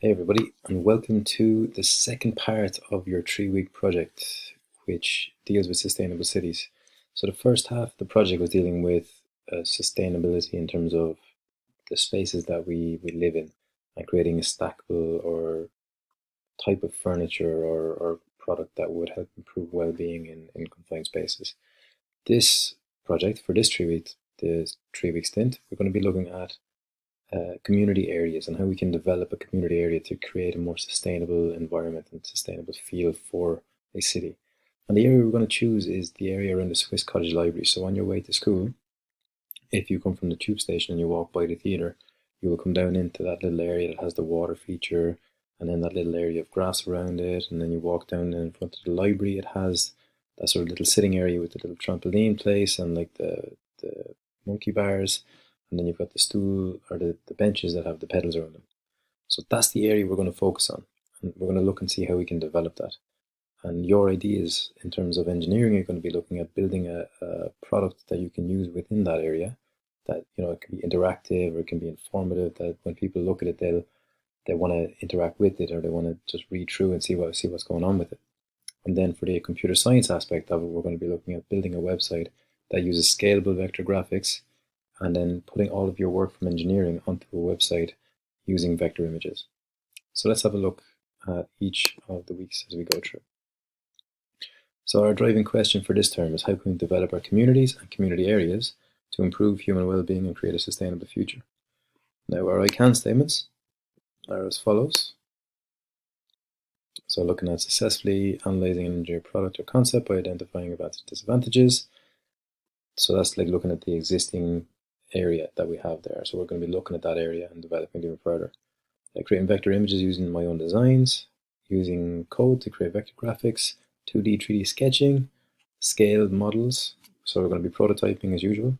Hey everybody, and welcome to the second part of your 3-week project, which deals with sustainable cities. So the first half of the project was dealing with sustainability in terms of the spaces that we live in and creating a stackable or type of furniture or product that would help improve well-being in confined spaces. This project, for this 3 week, the 3-week stint, we're going to be looking at community areas and how we can develop a community area to create a more sustainable environment and sustainable feel for a city. And the area we're going to choose is the area around the Swiss Cottage Library. So on your way to school, if you come from the tube station and you walk by the theatre, you will come down into that little area that has the water feature and then that little area of grass around it. And then you walk down in front of the library. It has that sort of little sitting area with the little trampoline place and like the monkey bars. And then you've got the stool or the benches that have the pedals around them. So that's the area we're going to focus on. And we're going to look and see how we can develop that. And your ideas in terms of engineering are going to be looking at building a product that you can use within that area that, it can be interactive or it can be informative, that when people look at it, they want to interact with it or they want to just read through and see what's going on with it. And then for the computer science aspect of it, we're going to be looking at building a website that uses scalable vector graphics and then putting all of your work from engineering onto a website using vector images. So let's have a look at each of the weeks as we go through. So our driving question for this term is how can we develop our communities and community areas to improve human well-being and create a sustainable future? Now our I can statements are as follows. So looking at successfully analyzing an engineered product or concept by identifying advantages and disadvantages. So that's like looking at the existing area that we have there. So we're going to be looking at that area and developing it even further. Creating vector images using my own designs, using code to create vector graphics, 2D, 3D sketching, scaled models. So we're going to be prototyping as usual,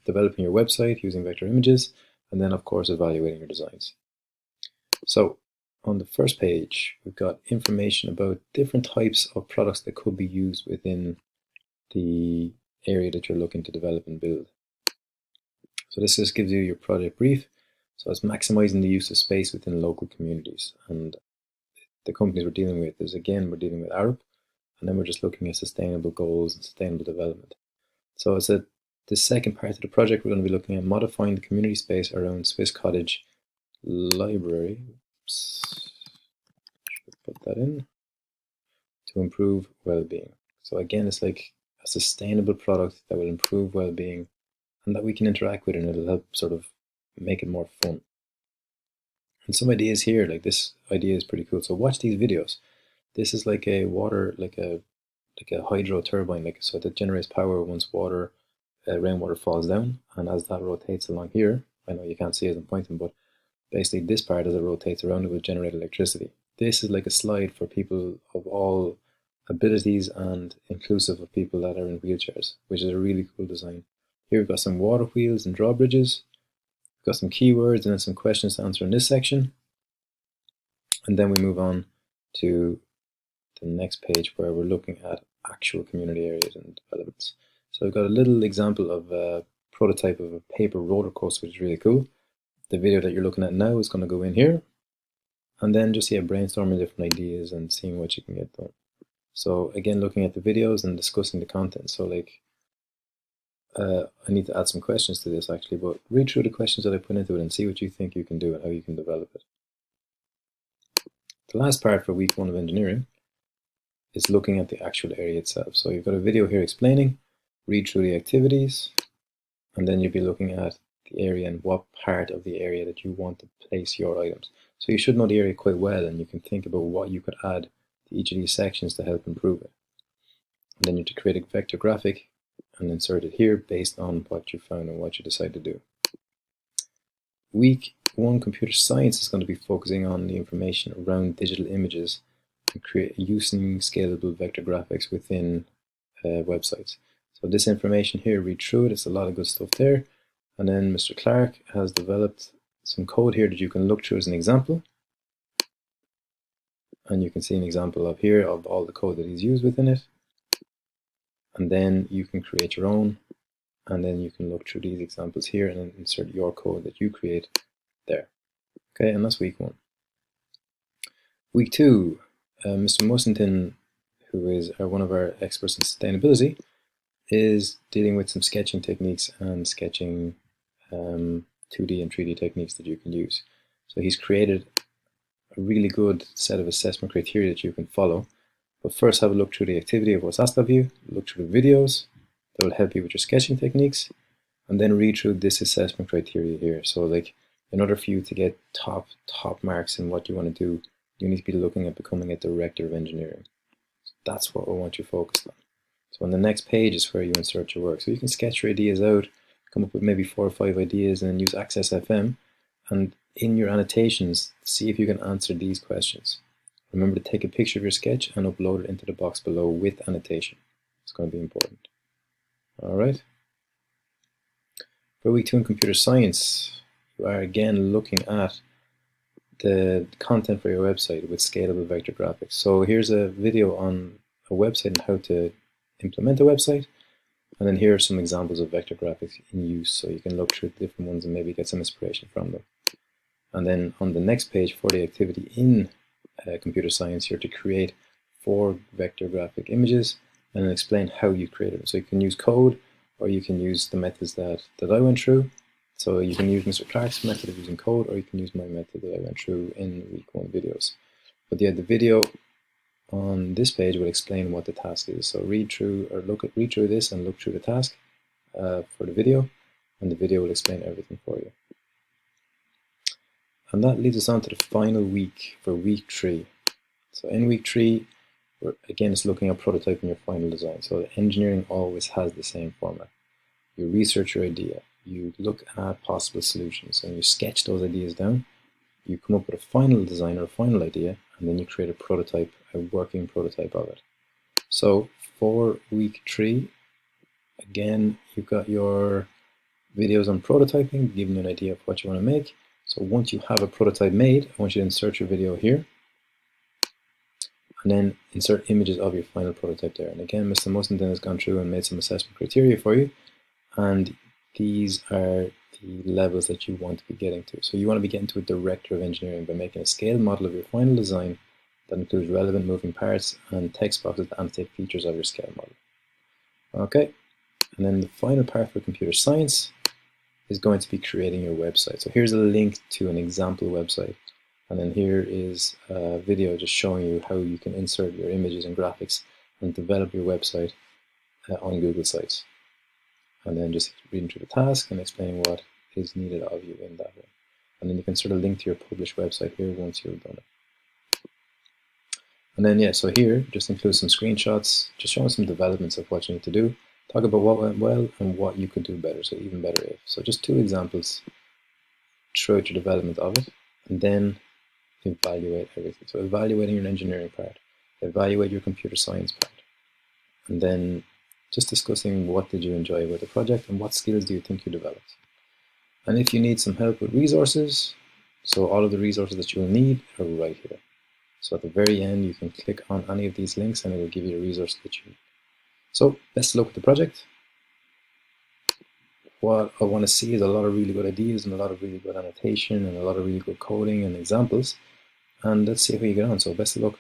developing your website using vector images, and then of course evaluating your designs. So on the first page, we've got information about different types of products that could be used within the area that you're looking to develop and build. So this just gives you your project brief. So it's maximizing the use of space within local communities. And the companies we're dealing with is, again, we're dealing with Arup, and then we're just looking at sustainable goals and sustainable development. So it's the second part of the project, we're going to be looking at modifying the community space around Swiss Cottage Library. Oops. Should put that in. To improve well-being. So again, it's like a sustainable product that will improve well-being and that we can interact with, and it'll help sort of make it more fun. And some ideas here, like this idea is pretty cool. So watch these videos. This is like a water, like a hydro turbine, like so that generates power once rainwater falls down, and as that rotates along here, I know you can't see it as I'm pointing, but basically this part as it rotates around it will generate electricity. This is like a slide for people of all abilities and inclusive of people that are in wheelchairs, which is a really cool design. Here we've got some water wheels and drawbridges. We've got some keywords and then some questions to answer in this section. And then we move on to the next page where we're looking at actual community areas and developments. So I've got a little example of a prototype of a paper roller coaster, which is really cool. The video that you're looking at now is going to go in here. And then just brainstorming different ideas and seeing what you can get done. So again, looking at the videos and discussing the content. So like, I need to add some questions to this actually, but read through the questions that I put into it and see what you think you can do and how you can develop it. The last part for week 1 of engineering is looking at the actual area itself. So you've got a video here explaining, read through the activities, and then you'll be looking at the area and what part of the area that you want to place your items. So you should know the area quite well, and you can think about what you could add to each of these sections to help improve it. And then you have to create a vector graphic and insert it here based on what you found and what you decide to do. Week 1 computer science is going to be focusing on the information around digital images and using scalable vector graphics within websites. So this information here, read through it, it's a lot of good stuff there. And then Mr. Clark has developed some code here that you can look through as an example. And you can see an example of here of all the code that he's used within it. And then you can create your own, and then you can look through these examples here and then insert your code that you create there. Okay, and that's week 1. Week 2, Mr. Mussington, who is one of our experts in sustainability, is dealing with some sketching techniques and sketching 2D and 3D techniques that you can use. So he's created a really good set of assessment criteria that you can follow. But first have a look through the activity of what's asked of you, look through the videos that will help you with your sketching techniques, and then read through this assessment criteria here. So like, in order for you to get top marks in what you want to do, you need to be looking at becoming a director of engineering. So that's what I want you focused on. So on the next page is where you insert your work. So you can sketch your ideas out, come up with maybe 4 or 5 ideas, and then use Access FM. And in your annotations, see if you can answer these questions. Remember to take a picture of your sketch and upload it into the box below with annotation. It's going to be important. All right. For week 2 in computer science, you are again looking at the content for your website with scalable vector graphics. So here's a video on a website and how to implement a website. And then here are some examples of vector graphics in use. So you can look through the different ones and maybe get some inspiration from them. And then on the next page for the activity in computer science, you're to create 4 vector graphic images and then explain how you created them. So you can use code, or you can use the methods that I went through. So you can use Mr. Clark's method of using code, or you can use my method that I went through in week 1 videos. But yeah, the video on this page will explain what the task is. So read through this and look through the task for the video, and the video will explain everything for you. And that leads us on to the final week for week 3. So in week 3, again, it's looking at prototyping your final design. So engineering always has the same format. You research your idea, you look at possible solutions, and you sketch those ideas down. You come up with a final design or a final idea, and then you create a prototype, a working prototype of it. So for week 3, again, you've got your videos on prototyping, giving you an idea of what you want to make. So once you have a prototype made, I want you to insert your video here, and then insert images of your final prototype there. And again, Mr. Mussington has gone through and made some assessment criteria for you, and these are the levels that you want to be getting to. So you want to be getting to a director of engineering by making a scaled model of your final design that includes relevant moving parts and text boxes to annotate features of your scale model. Okay, and then the final part for computer science is going to be creating your website. So here's a link to an example website, and then here is a video just showing you how you can insert your images and graphics and develop your website on Google Sites. And then just reading through the task and explaining what is needed of you in that way. And then you can sort of link to your published website here once you've done it. And then yeah, so here just include some screenshots, just showing some developments of what you need to do. Talk about what went well and what you could do better, so even better if. So just 2 examples throughout your development of it, and then evaluate everything. So evaluating your engineering part, evaluate your computer science part, and then just discussing what did you enjoy about the project and what skills do you think you developed. And if you need some help with resources, so all of the resources that you will need are right here. So at the very end, you can click on any of these links and it will give you the resource that you need. So let's look at the project. What I want to see is a lot of really good ideas and a lot of really good annotation and a lot of really good coding and examples. And let's see how you get on. So best of luck.